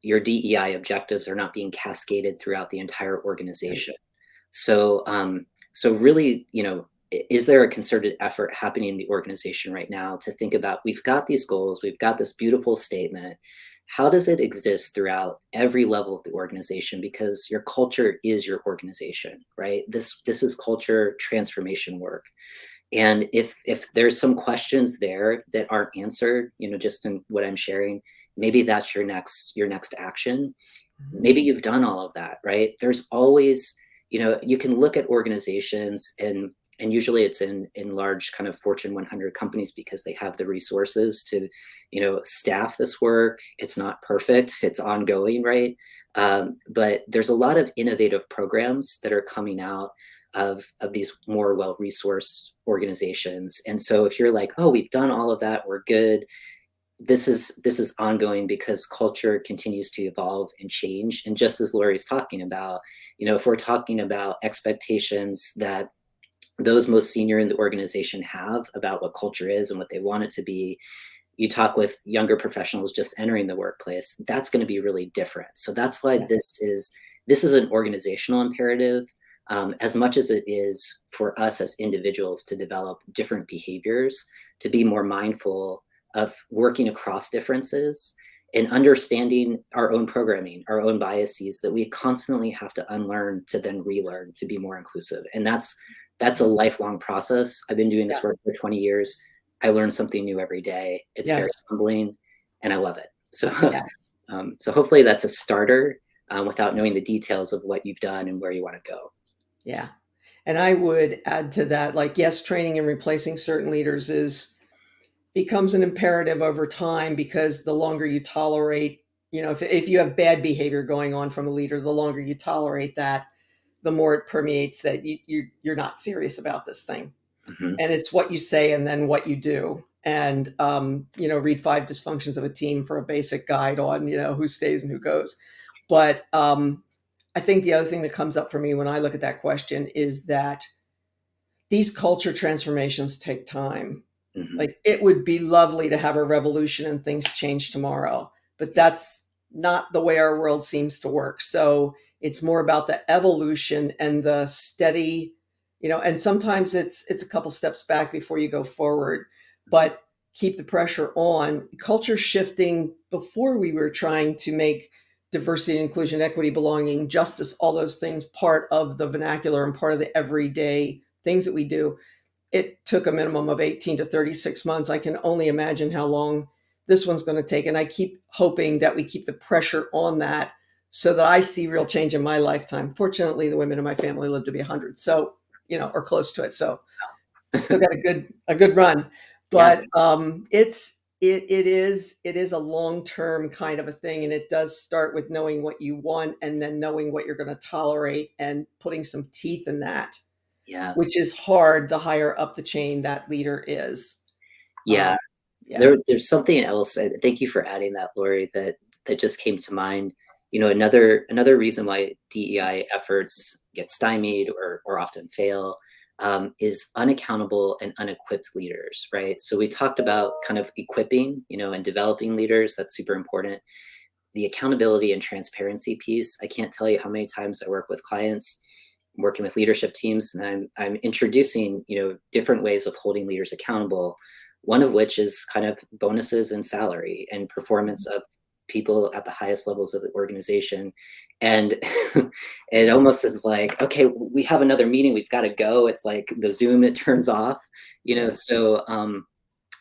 [SPEAKER 2] your DEI objectives are not being cascaded throughout the entire organization. So, so really, is there a concerted effort happening in the organization right now to think about, we've got these goals, we've got this beautiful statement. How does it exist throughout every level of the organization? Because your culture is your organization, right? This is culture transformation work. And if there's some questions there that aren't answered, just in what I'm sharing, maybe that's your next action. Maybe you've done all of that, right? There's always, you can look at organizations, and usually it's in large kind of Fortune 100 companies, because they have the resources to, staff this work. It's not perfect, it's ongoing, right? But there's a lot of innovative programs that are coming out of these more well-resourced organizations. And so if you're like, oh, we've done all of that, we're good, this is ongoing, because culture continues to evolve and change. And just as Laurie's talking about, if we're talking about expectations that those most senior in the organization have about what culture is and what they want it to be, you talk with younger professionals just entering the workplace, that's going to be really different. So that's why this is an organizational imperative, as much as it is for us as individuals to develop different behaviors, to be more mindful of working across differences and understanding our own programming, our own biases that we constantly have to unlearn to then relearn to be more inclusive. And that's a lifelong process. I've been doing this work for 20 years. I learn something new every day. It's very humbling, and I love it. So, so hopefully that's a starter, without knowing the details of what you've done and where you want to go.
[SPEAKER 1] Yeah. And I would add to that, like, yes, training and replacing certain leaders becomes an imperative over time, because the longer you tolerate, if you have bad behavior going on from a leader, the longer you tolerate that, the more it permeates that you're not serious about this thing.
[SPEAKER 2] Mm-hmm.
[SPEAKER 1] And it's what you say and then what you do. And, read 5 Dysfunctions of a Team for a basic guide on, who stays and who goes. But I think the other thing that comes up for me when I look at that question is that these culture transformations take time.
[SPEAKER 2] Mm-hmm.
[SPEAKER 1] Like, it would be lovely to have a revolution and things change tomorrow, but that's not the way our world seems to work. So it's more about the evolution and the steady, and sometimes it's a couple steps back before you go forward, but keep the pressure on. Culture shifting, before we were trying to make diversity, inclusion, equity, belonging, justice, all those things part of the vernacular and part of the everyday things that we do. it took a minimum of 18 to 36 months. I can only imagine how long this one's going to take. And I keep hoping that we keep the pressure on that so that I see real change in my lifetime. Fortunately, the women in my family live to be 100, so, or close to it. So still got a good run.
[SPEAKER 2] Yeah,
[SPEAKER 1] But it is a long-term kind of a thing. And it does start with knowing what you want and then knowing what you're going to tolerate and putting some teeth in that,
[SPEAKER 2] yeah,
[SPEAKER 1] which is hard the higher up the chain that leader is.
[SPEAKER 2] yeah.
[SPEAKER 1] Yeah.
[SPEAKER 2] There's something else. Thank you for adding that, Laurie. That just came to mind. Another reason why DEI efforts get stymied or often fail is unaccountable and unequipped leaders, right? So we talked about kind of equipping, and developing leaders. That's super important. The accountability and transparency piece. I can't tell you how many times I work with clients, working with leadership teams, and I'm introducing, different ways of holding leaders accountable. One of which is kind of bonuses and salary and performance of people at the highest levels of the organization. And it almost is like, okay, we have another meeting, we've got to go. It's like the Zoom, it turns off,
[SPEAKER 1] Yeah.
[SPEAKER 2] so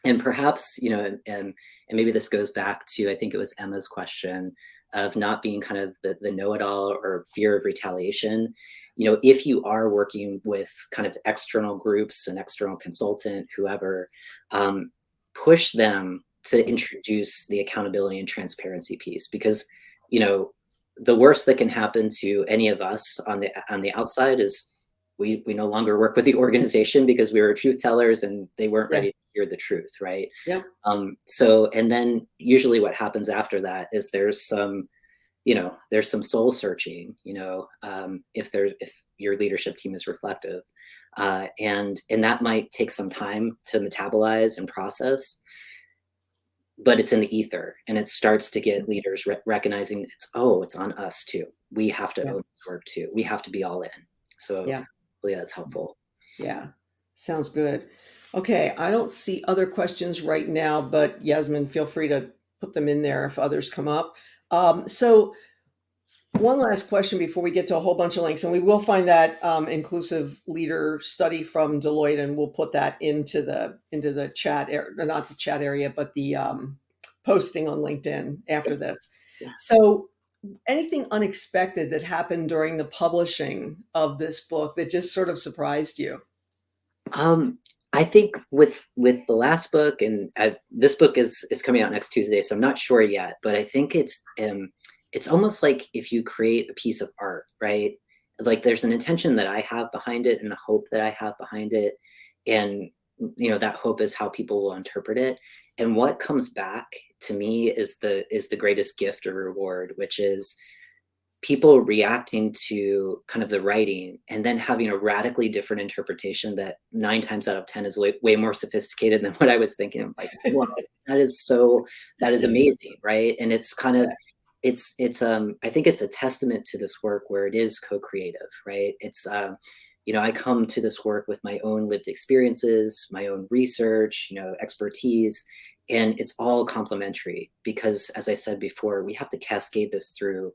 [SPEAKER 2] and perhaps, and maybe this goes back to, I think it was Emma's question of not being kind of the know-it-all or fear of retaliation. If you are working with kind of external groups, an external consultant, whoever, push them to introduce the accountability and transparency piece, because the worst that can happen to any of us on the outside is we no longer work with the organization because we were truth tellers and they weren't
[SPEAKER 1] Yeah.
[SPEAKER 2] ready to hear the truth, right?
[SPEAKER 1] Yeah.
[SPEAKER 2] So, and then usually what happens after that is there's some soul searching, if your leadership team is reflective, and that might take some time to metabolize and process, but it's in the ether, and it starts to get leaders recognizing it's on us too. We have to
[SPEAKER 1] Yeah.
[SPEAKER 2] own this work too. We have to be all in. So
[SPEAKER 1] Yeah.
[SPEAKER 2] hopefully that's helpful.
[SPEAKER 1] Yeah. Sounds good. Okay. I don't see other questions right now, but Yasmin, feel free to put them in there if others come up. So one last question before we get to a whole bunch of links, and we will find that inclusive leader study from Deloitte, and we'll put that into the chat area, not the chat area, but the posting on LinkedIn after this.
[SPEAKER 2] Yeah.
[SPEAKER 1] So, anything unexpected that happened during the publishing of this book that just sort of surprised you?
[SPEAKER 2] I think with the last book, and this book is coming out next Tuesday, so I'm not sure yet. But I think it's almost like if you create a piece of art, right? Like there's an intention that I have behind it and a hope that I have behind it, and that hope is how people will interpret it. And what comes back to me is the greatest gift or reward, which is people reacting to kind of the writing and then having a radically different interpretation that 9 times out of 10 is way more sophisticated than what I was thinking. I'm like, wow, that is amazing, right? And it's kind of, I think it's a testament to this work where it is co-creative, right? It's, I come to this work with my own lived experiences, my own research, expertise, and it's all complementary because, as I said before, we have to cascade this through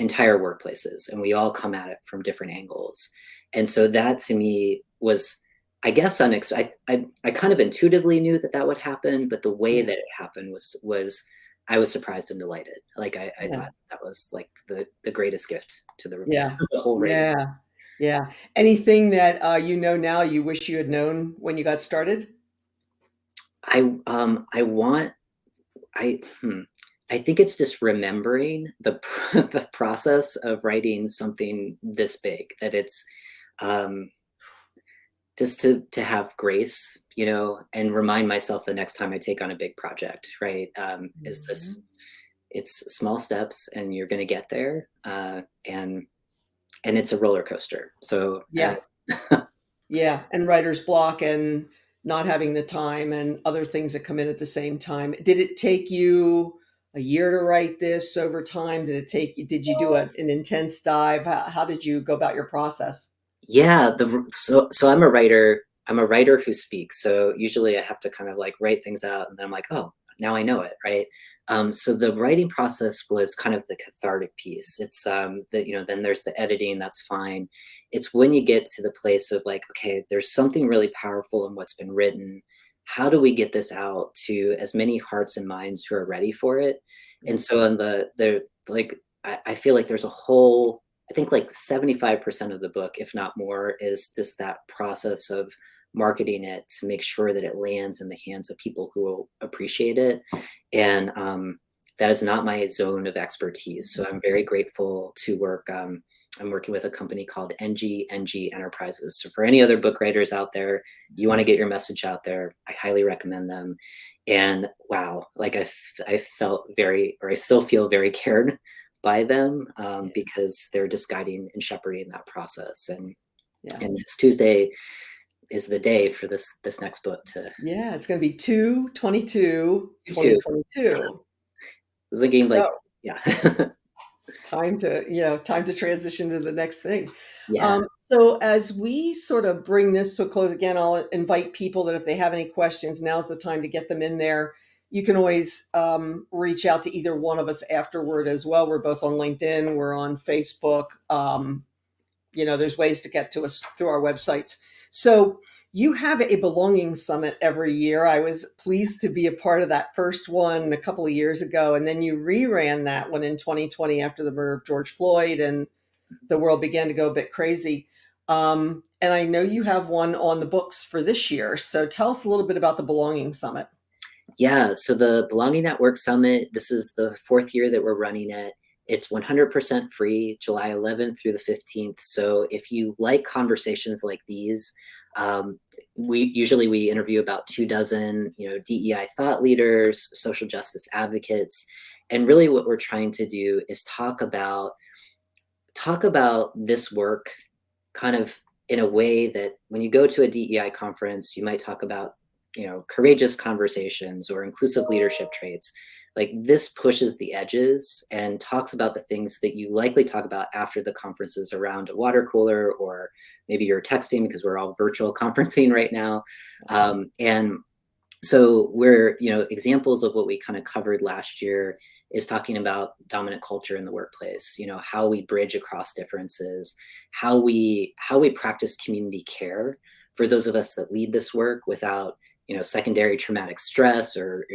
[SPEAKER 2] entire workplaces and we all come at it from different angles. And so that to me was, I guess, unexpected. I kind of intuitively knew that would happen, but the way that it happened was I was surprised and delighted. Like I
[SPEAKER 1] Yeah.
[SPEAKER 2] thought that was like the greatest gift to the,
[SPEAKER 1] Yeah.
[SPEAKER 2] to the whole rating.
[SPEAKER 1] Yeah. Yeah. Anything that now you wish you had known when you got started?
[SPEAKER 2] I want I hmm, I think it's just remembering the process of writing something this big, that it's um just to have grace, and remind myself the next time I take on a big project, right? Is this,
[SPEAKER 1] Mhm.
[SPEAKER 2] it's small steps and you're going to get there. And it's a roller coaster. So,
[SPEAKER 1] Yeah. Yeah, and writer's block and not having the time and other things that come in at the same time. Did it take you a year to write this over time? Did you do an intense dive? How did you go about your process?
[SPEAKER 2] yeah, so I'm a writer. I'm a writer who speaks. So usually I have to kind of like write things out and then I'm like, oh, now I know it, right? So the writing process was kind of the cathartic piece. It's that, then there's the editing, that's fine. It's when you get to the place of like, okay, there's something really powerful in what's been written. How do we get this out to as many hearts and minds who are ready for it? And so in the like, I feel like there's a whole, I think like 75% of the book, if not more, is just that process of marketing it to make sure that it lands in the hands of people who will appreciate it. And that is not my zone of expertise. So I'm very grateful to work. I'm working with a company called NG Enterprises. So for any other book writers out there, you want to get your message out there, I highly recommend them. And wow, like I felt very, or I still feel very cared by them, because they're just guiding and shepherding that process. And this Tuesday is the day for this next book to.
[SPEAKER 1] Yeah, it's going to be 2/22,
[SPEAKER 2] Two.
[SPEAKER 1] 2022.
[SPEAKER 2] Was the game like,
[SPEAKER 1] So
[SPEAKER 2] yeah.
[SPEAKER 1] time to transition to the next thing.
[SPEAKER 2] Yeah.
[SPEAKER 1] So as we sort of bring this to a close again, I'll invite people that if they have any questions, now's the time to get them in there. You can always reach out to either one of us afterward as well. We're both on LinkedIn. We're on Facebook. There's ways to get to us through our websites. So you have a belonging summit every year. I was pleased to be a part of that first one a couple of years ago. And then you reran that one in 2020 after the murder of George Floyd and the world began to go a bit crazy. And I know you have one on the books for this year. So tell us a little bit about the Belonging Summit.
[SPEAKER 2] Yeah. So the Belonging Network Summit, this is the fourth year that we're running it. It's 100% free, July 11th through the 15th. So if you like conversations like these, we interview about 24, DEI thought leaders, social justice advocates, and really what we're trying to do is talk about this work kind of in a way that when you go to a DEI conference, you might talk about, courageous conversations or inclusive leadership traits. Like this pushes the edges and talks about the things that you likely talk about after the conferences around a water cooler, or maybe you're texting because we're all virtual conferencing right now. And so examples of what we kind of covered last year is talking about dominant culture in the workplace, how we bridge across differences, how we practice community care for those of us that lead this work without, secondary traumatic stress or,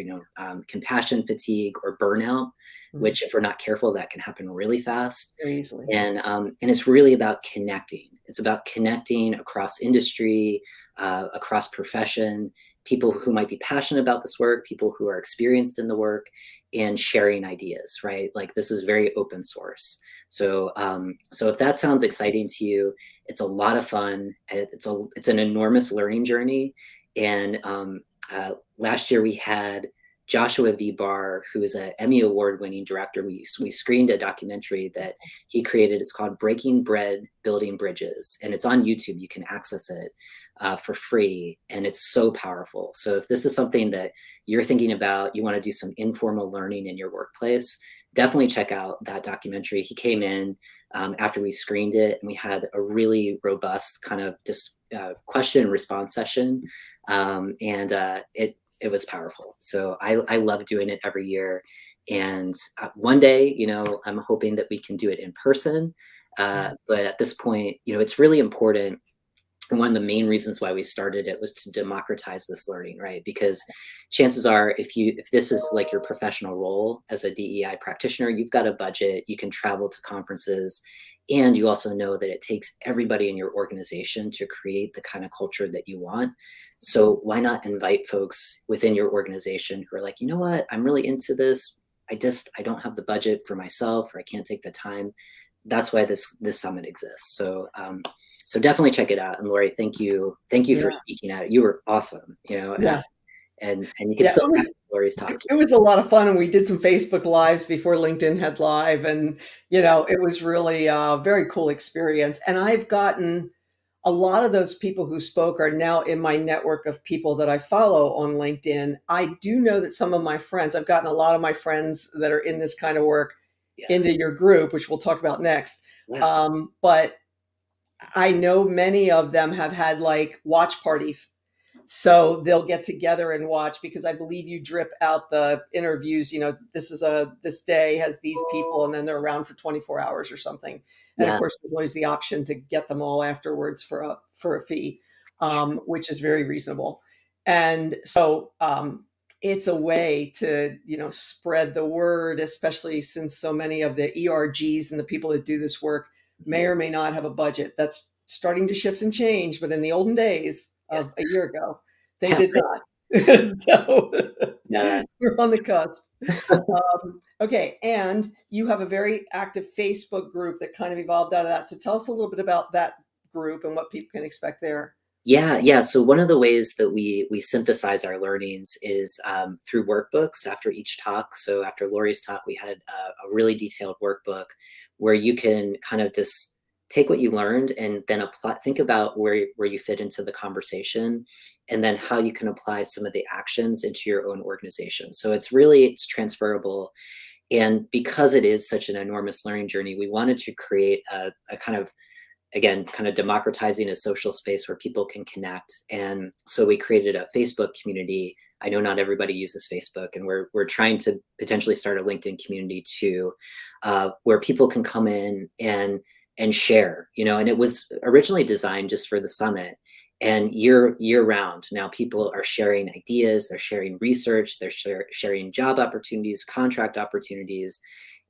[SPEAKER 2] compassion fatigue or burnout, which if we're not careful, that can happen really fast.
[SPEAKER 1] Very easily.
[SPEAKER 2] And it's really about connecting. It's about connecting across industry, across profession, people who might be passionate about this work, people who are experienced in the work, and sharing ideas, right? Like this is very open source. So if that sounds exciting to you, it's a lot of fun. It's an enormous learning journey. And last year we had Joshua V. Barr, who is an Emmy Award-winning director. We screened a documentary that he created. It's called Breaking Bread, Building Bridges, and it's on YouTube. You can access it for free, and it's so powerful. So if this is something that you're thinking about, you want to do some informal learning in your workplace, definitely check out that documentary. He came in after we screened it, and we had a really robust kind of just question and response session, and it was powerful. So I love doing it every year. And one day, I'm hoping that we can do it in person. But at this point, it's really important. And one of the main reasons why we started it was to democratize this learning, right? Because chances are, if this is like your professional role as a DEI practitioner, you've got a budget, you can travel to conferences, and you also know that it takes everybody in your organization to create the kind of culture that you want. So why not invite folks within your organization who are like, you know what, I'm really into this. I don't have the budget for myself, or I can't take the time. That's why this summit exists. So definitely check it out. And Laurie, thank you for speaking out. You were awesome, and you can still have Laurie's talk.
[SPEAKER 1] It was a lot of fun, and we did some Facebook Lives before LinkedIn had live, and it was really a very cool experience. And I've gotten a lot of those people who spoke are now in my network of people that I follow on LinkedIn. I do know that some of my friends, I've gotten a lot of my friends that are in this kind of work into your group, which we'll talk about next. But I know many of them have had like watch parties So they'll get together and watch, because I believe you drip out the interviews. This day has these people, and then they're around for 24 hours or something. And of
[SPEAKER 2] Yeah.
[SPEAKER 1] course, there's always the option to get them all afterwards for a fee, which is very reasonable. And so it's a way to spread the word, especially since so many of the ERGs and the people that do this work may or may not have a budget. That's starting to shift and change, but in the olden days of
[SPEAKER 2] Yes.
[SPEAKER 1] a year ago, they
[SPEAKER 2] Yeah.
[SPEAKER 1] did not. So
[SPEAKER 2] Yeah.
[SPEAKER 1] we're on the cusp. Okay, and you have a very active Facebook group that kind of evolved out of that. So tell us a little bit about that group and what people can expect there.
[SPEAKER 2] Yeah, yeah. So one of the ways that we synthesize our learnings is through workbooks after each talk. So after Laurie's talk, we had a really detailed workbook where you can kind of just take what you learned and then apply. Think about where you fit into the conversation, and then how you can apply some of the actions into your own organization. So it's transferable. And because it is such an enormous learning journey, we wanted to create a kind of, again, kind of democratizing a social space where people can connect. And so we created a Facebook community. I know not everybody uses Facebook, and we're trying to potentially start a LinkedIn community too, where people can come in and share. And it was originally designed just for the summit, and year round now people are sharing ideas, they're sharing research, they're sharing job opportunities, contract opportunities.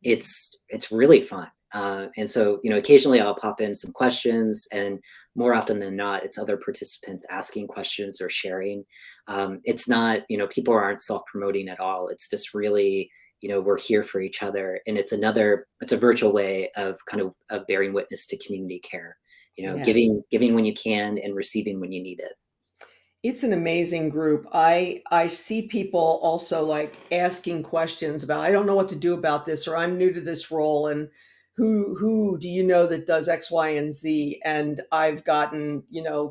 [SPEAKER 2] It's really fun. And so, occasionally I'll pop in some questions, and more often than not, it's other participants asking questions or sharing. It's not, people aren't self-promoting at all. It's just really, we're here for each other. And it's a virtual way of of bearing witness to community care,
[SPEAKER 1] Yeah.
[SPEAKER 2] giving when you can and receiving when you need it.
[SPEAKER 1] It's an amazing group. I see people also like asking questions about, I don't know what to do about this, or I'm new to this role, and who do you know that does X, Y, and Z? And I've gotten,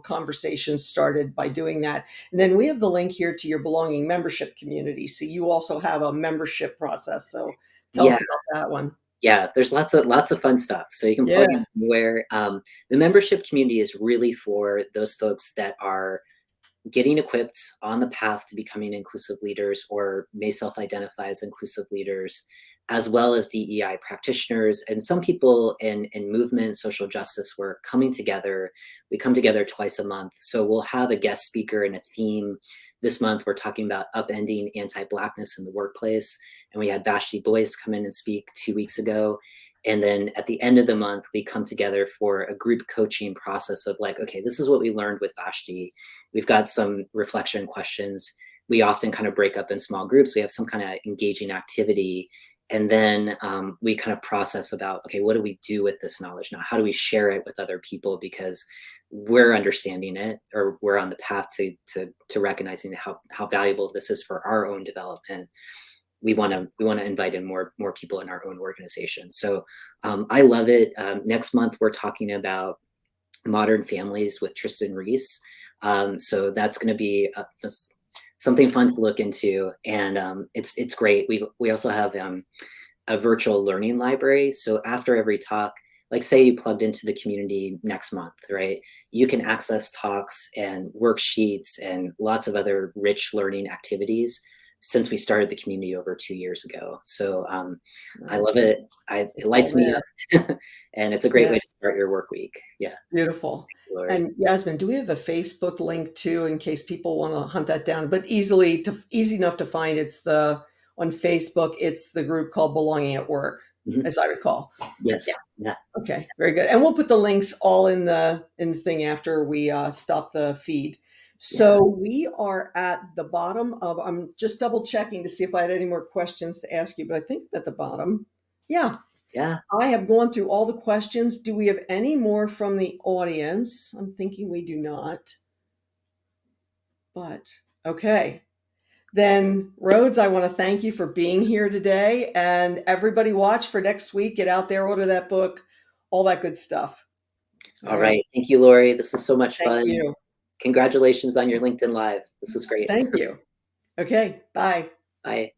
[SPEAKER 1] conversations started by doing that. And then we have the link here to your belonging membership community. So you also have a membership process. So tell
[SPEAKER 2] Yeah.
[SPEAKER 1] us about that one.
[SPEAKER 2] Yeah, there's lots of fun stuff. So you can
[SPEAKER 1] Yeah.
[SPEAKER 2] plug in anywhere. The membership community is really for those folks that are getting equipped on the path to becoming inclusive leaders, or may self-identify as inclusive leaders, as well as DEI practitioners and some people in movement, social justice work coming together. We come together twice a month. So we'll have a guest speaker and a theme. This month, we're talking about upending anti-Blackness in the workplace. And we had Vashti Boyce come in and speak 2 weeks ago. And then at the end of the month, we come together for a group coaching process of like, okay, this is what we learned with Vashti. We've got some reflection questions. We often kind of break up in small groups. We have some kind of engaging activity. And then we kind of process about, okay, what do we do with this knowledge now? How do we share it with other people? Because we're understanding it, or we're on the path to recognizing how valuable this is for our own development. We want to invite in more people in our own organization. So I love it. Next month we're talking about modern families with Tristan Reese. So that's going to be something fun to look into, and it's great. We also have a virtual learning library. So after every talk, like say you plugged into the community next month, right? You can access talks and worksheets and lots of other rich learning activities since we started the community over 2 years ago. So I love it. It lights me up, and it's a great
[SPEAKER 1] Yeah.
[SPEAKER 2] way to start your work week. Yeah.
[SPEAKER 1] Beautiful.
[SPEAKER 2] Lori.
[SPEAKER 1] And Yasmin, do we have a Facebook link too, in case people want to hunt that down? But easy enough to find. On Facebook. It's the group called Belonging at Work,
[SPEAKER 2] Mhm.
[SPEAKER 1] as I recall.
[SPEAKER 2] Yes.
[SPEAKER 1] Yeah.
[SPEAKER 2] Yeah.
[SPEAKER 1] Okay. Very good. And we'll put the links all in the thing after we stop the feed.
[SPEAKER 2] Yeah.
[SPEAKER 1] So we are at the bottom of. I'm just double checking to see if I had any more questions to ask you, but I think at the bottom. Yeah.
[SPEAKER 2] Yeah.
[SPEAKER 1] I have gone through all the questions. Do we have any more from the audience? I'm thinking we do not. But okay. Then, Rhodes, I want to thank you for being here today. And everybody watch for next week. Get out there, order that book, all that good stuff. All
[SPEAKER 2] All
[SPEAKER 1] right.
[SPEAKER 2] right. Thank you, Lori. This was so much
[SPEAKER 1] Thank
[SPEAKER 2] fun.
[SPEAKER 1] you.
[SPEAKER 2] Congratulations on your LinkedIn Live. This was great.
[SPEAKER 1] Thank you. Okay. Bye.
[SPEAKER 2] Bye.